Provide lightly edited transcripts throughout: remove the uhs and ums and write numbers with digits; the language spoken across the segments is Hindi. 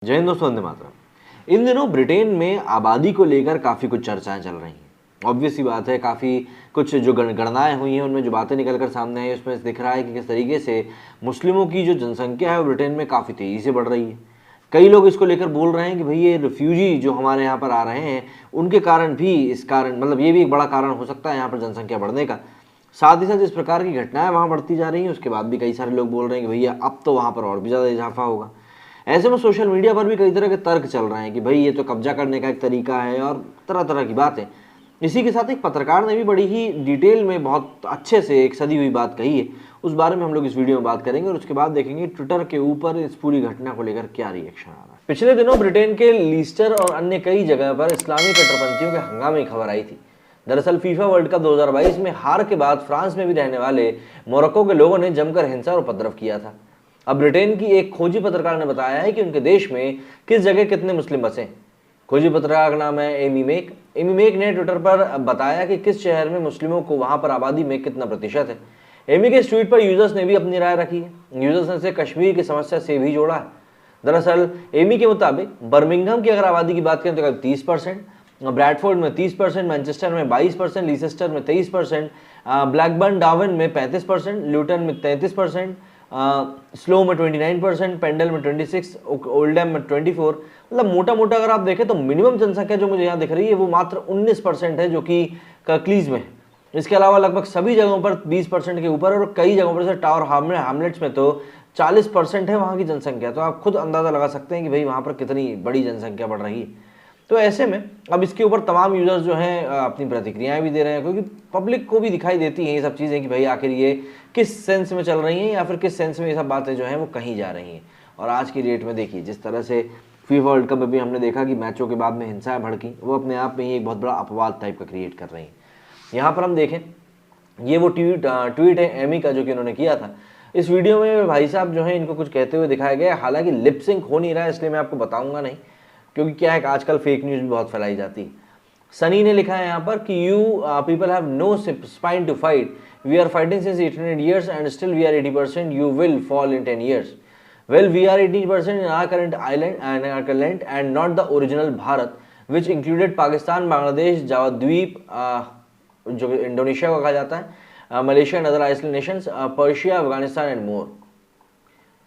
जय हिंद दोस्तों, वंदे मातरम। इन दिनों ब्रिटेन में आबादी को लेकर काफ़ी कुछ चर्चाएं चल रही हैं। ऑब्वियस सी बात है, काफ़ी कुछ जो गणनाएं हुई हैं उनमें जो बातें निकल कर सामने आई उसमें दिख रहा है कि किस तरीके से मुस्लिमों की जो जनसंख्या है वो ब्रिटेन में काफ़ी तेज़ी से बढ़ रही है। कई लोग इसको लेकर बोल रहे हैं कि भाई ये रिफ्यूजी जो हमारे यहाँ पर आ रहे हैं उनके कारण भी इस कारण मतलब ये भी एक बड़ा कारण हो सकता है यहाँ पर जनसंख्या बढ़ने का। साथ ही साथ इस प्रकार की घटनाएं वहाँ बढ़ती जा रही हैं, उसके बाद भी कई सारे लोग बोल रहे हैं कि भैया अब तो वहाँ पर और भी ज़्यादा इजाफा होगा। ऐसे में सोशल मीडिया पर भी कई तरह के तर्क चल रहे हैं कि भाई ये तो कब्जा करने का एक तरीका है और तरह तरह की बातें। इसी के साथ एक पत्रकार ने भी बड़ी ही डिटेल में बहुत अच्छे से एक सदी हुई बात कही है, उस बारे में हम लोग इस वीडियो में बात करेंगे और उसके बाद देखेंगे ट्विटर के ऊपर इस पूरी घटना को लेकर क्या रिएक्शन आ रहा है। पिछले दिनों ब्रिटेन के लीस्टर और अन्य कई जगह पर इस्लामी कट्टरपंथियों के हंगामे की खबर आई थी। दरअसल फीफा वर्ल्ड कप 2022 में हार के बाद फ्रांस में भी रहने वाले मोरक्को के लोगों ने जमकर हिंसा और उपद्रव किया था। अब ब्रिटेन की एक खोजी पत्रकार ने बताया है कि उनके देश में किस जगह कितने मुस्लिम बसे। खोजी पत्रकार का नाम है एमी मेक। एमी मेक ने ट्विटर पर बताया कि किस शहर में मुस्लिमों को वहां पर आबादी में कितना प्रतिशत है। एमी के इस ट्वीट पर यूजर्स ने भी अपनी राय रखी है। यूजर्स ने इसे कश्मीर की समस्या से भी जोड़ा है। दरअसल एमी के मुताबिक बर्मिंघम की अगर आबादी की बात करें तो करीब 30%, ब्रैडफोर्ड में 30%, मैनचेस्टर में 22%, लीसेस्टर में 23%, ब्लैकबर्न डार्विन में 35%, ल्यूटन में 33%, स्लो में 29%, पेंडल में 26%, ओल्डहम में 24%। मतलब मोटा मोटा अगर आप देखें तो मिनिमम जनसंख्या जो मुझे यहाँ दिख रही है वो मात्र 19% है, जो कि कर्कलीज में है। इसके अलावा लगभग सभी जगहों पर 20% के ऊपर और कई जगहों पर जैसे टावर हैमलेट्स में तो 40% है वहाँ की जनसंख्या। तो आप खुद अंदाज़ा लगा सकते हैं कि भाई वहाँ पर कितनी बड़ी जनसंख्या बढ़ रही है। तो ऐसे में अब इसके ऊपर तमाम यूजर्स जो हैं अपनी प्रतिक्रियाएं भी दे रहे हैं, क्योंकि पब्लिक को भी दिखाई देती हैं ये सब चीज़ें कि भाई आखिर ये किस सेंस में चल रही हैं या फिर किस सेंस में ये सब बातें जो हैं वो कहीं जा रही हैं। और आज की डेट में देखिए जिस तरह से फीफा वर्ल्ड कप में भी हमने देखा कि मैचों के बाद में हिंसाएं भड़की, वो अपने आप में ही एक बहुत बड़ा अपवाद टाइप का क्रिएट कर रही हैं। यहाँ पर हम देखें ये वो ट्वीट है एमी का जो कि उन्होंने किया था। इस वीडियो में भाई साहब जो है इनको कुछ कहते हुए दिखाया गया, हालांकि लिप सिंक हो नहीं रहा है इसलिए मैं आपको बताऊंगा नहीं, क्योंकि क्या है कि आजकल फेक न्यूज़ भी बहुत फैलाई जाती है। सनी ने लिखा है यहाँ पर कि you people have no spine to fight, we are fighting since 800 years and still we are 80%, you will fall in 10 years. Well, we are 80% in our current island and not the original Bharat, which included Pakistan, Bangladesh, Java द्वीप जो इंडोनेशिया को कहा जाता है, Malaysia and other island nations, Persia, Afghanistan and more.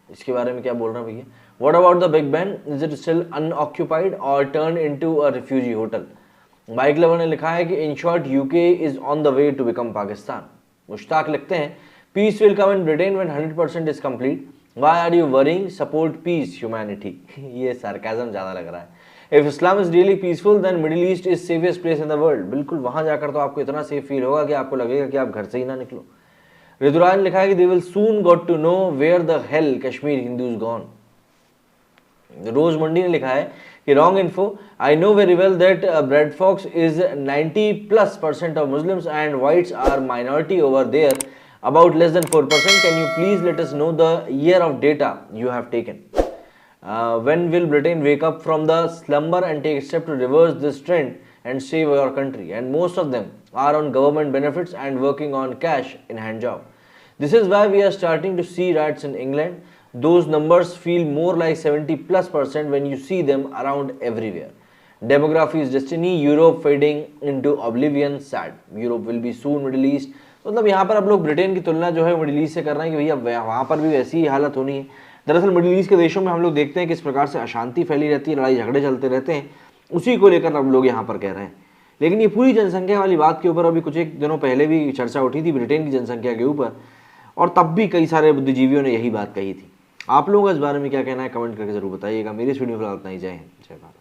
इसके बारे में क्या बोल रहा हूँ भैया? What about the Big Ben? Is it still unoccupied or turned into a refugee hotel? Mike lover ने लिखा है कि in short UK is on the way to become Pakistan. Mushtaq लिखते हैं peace will come in Britain when 100% is complete. Why are you worrying? Support peace, humanity. ये sarcasm ज़्यादा लग रहा है। If Islam is really peaceful, then Middle East is safest place in the world. बिल्कुल वहाँ जाकर तो आपको इतना सेफ फील होगा कि आपको लगेगा कि आप घर से ही ना निकलो। ऋतुराज ने लिखा है कि they will soon got to know where the hell Kashmir Hindus gone. रोज मंडी ने लिखा है कि wrong info, I know very well that Bradford is 90+% of Muslims and whites are minority over there, about less than 4%. Can you please let us know the year of data you have taken? When will Britain wake up from the slumber and take step to reverse this trend and save our country? And most of them are on government benefits and working on cash in hand job. This is why we are starting to see riots in England. Those numbers feel more like 70+% when you see them around everywhere. Demography is destiny. Europe fading into oblivion. Sad. Europe will be soon Middle East. मतलब यहाँ पर अब लोग ब्रिटेन की तुलना जो है मिडिल ईस्ट से कर रहे हैं कि भैया वहाँ पर भी वैसी ही हालत होनी है। दरअसल मिडिल ईस्ट के देशों में हम लोग देखते हैं कि इस प्रकार से अशांति फैली रहती है, लड़ाई झगड़े चलते रहते हैं, उसी को लेकर अब लोग यहाँ पर कह रहे हैं। लेकिन ये पूरी जनसंख्या वाली बात के ऊपर अभी कुछ एक दिनों पहले भी चर्चा उठी थी ब्रिटेन की जनसंख्या के ऊपर, और तब भी कई सारे बुद्धिजीवियों ने यही बात कही थी। आप लोगों का इस बारे में क्या कहना है कमेंट करके जरूर बताइएगा। मेरी इस वीडियो में फिलहाल इतना ही। जय हिंद, जय भारत।